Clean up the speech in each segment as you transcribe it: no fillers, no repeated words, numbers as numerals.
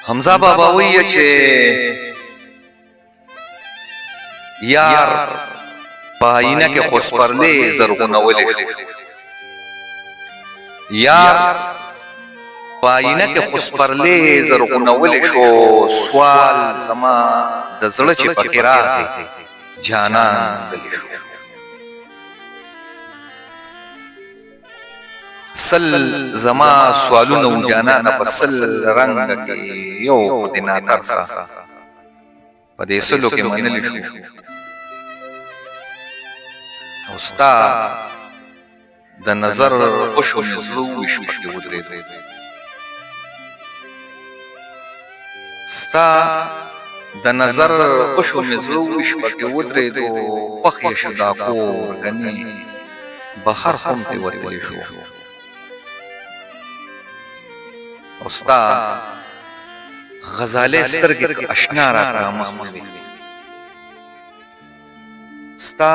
حمزه بابا وایي چې یار په آینه کې خو سپرلې زرغونولی شو، یار په آینه کې خو سپرلې زرغونولی شو، سوال زما د زړه چې پکې راغی جانان غلی شو. سل زما سوالونه و جانانه په سل رنګه کې یو خو دې ناترسه په دې سلو کې منلی شو. او ستا د نظر خوشو مې زړه وویشت پکې ودرېدو، ستا د نظر خوشو مې زړه وویشت پکې ودرېدو، خوښ یې شو دا کور ګنې بهر خم ترې وتلی شو. او ستا غزالې سترګې که اشنا راته مخ نه وي، ستا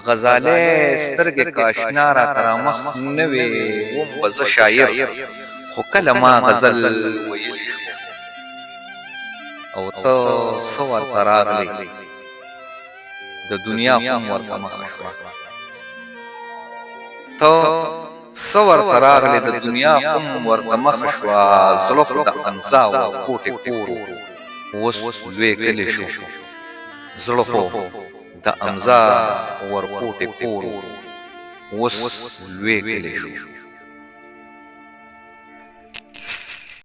غزالې سترګې که اشنا راته مخ نه وي، وم به زه شاعر خو کله ما غزل ویلی شو. او ته څه ورته راغلی د دنیا خو م ورته مخه شوه، ته څه ورته راغلی د دنیا خو م ورته مخه شوه. زړه خو د انزا و کوټې کور اوس لوی کلی شو، زړه خو د امزا ورکوټې کور اوس لوی کلی شو.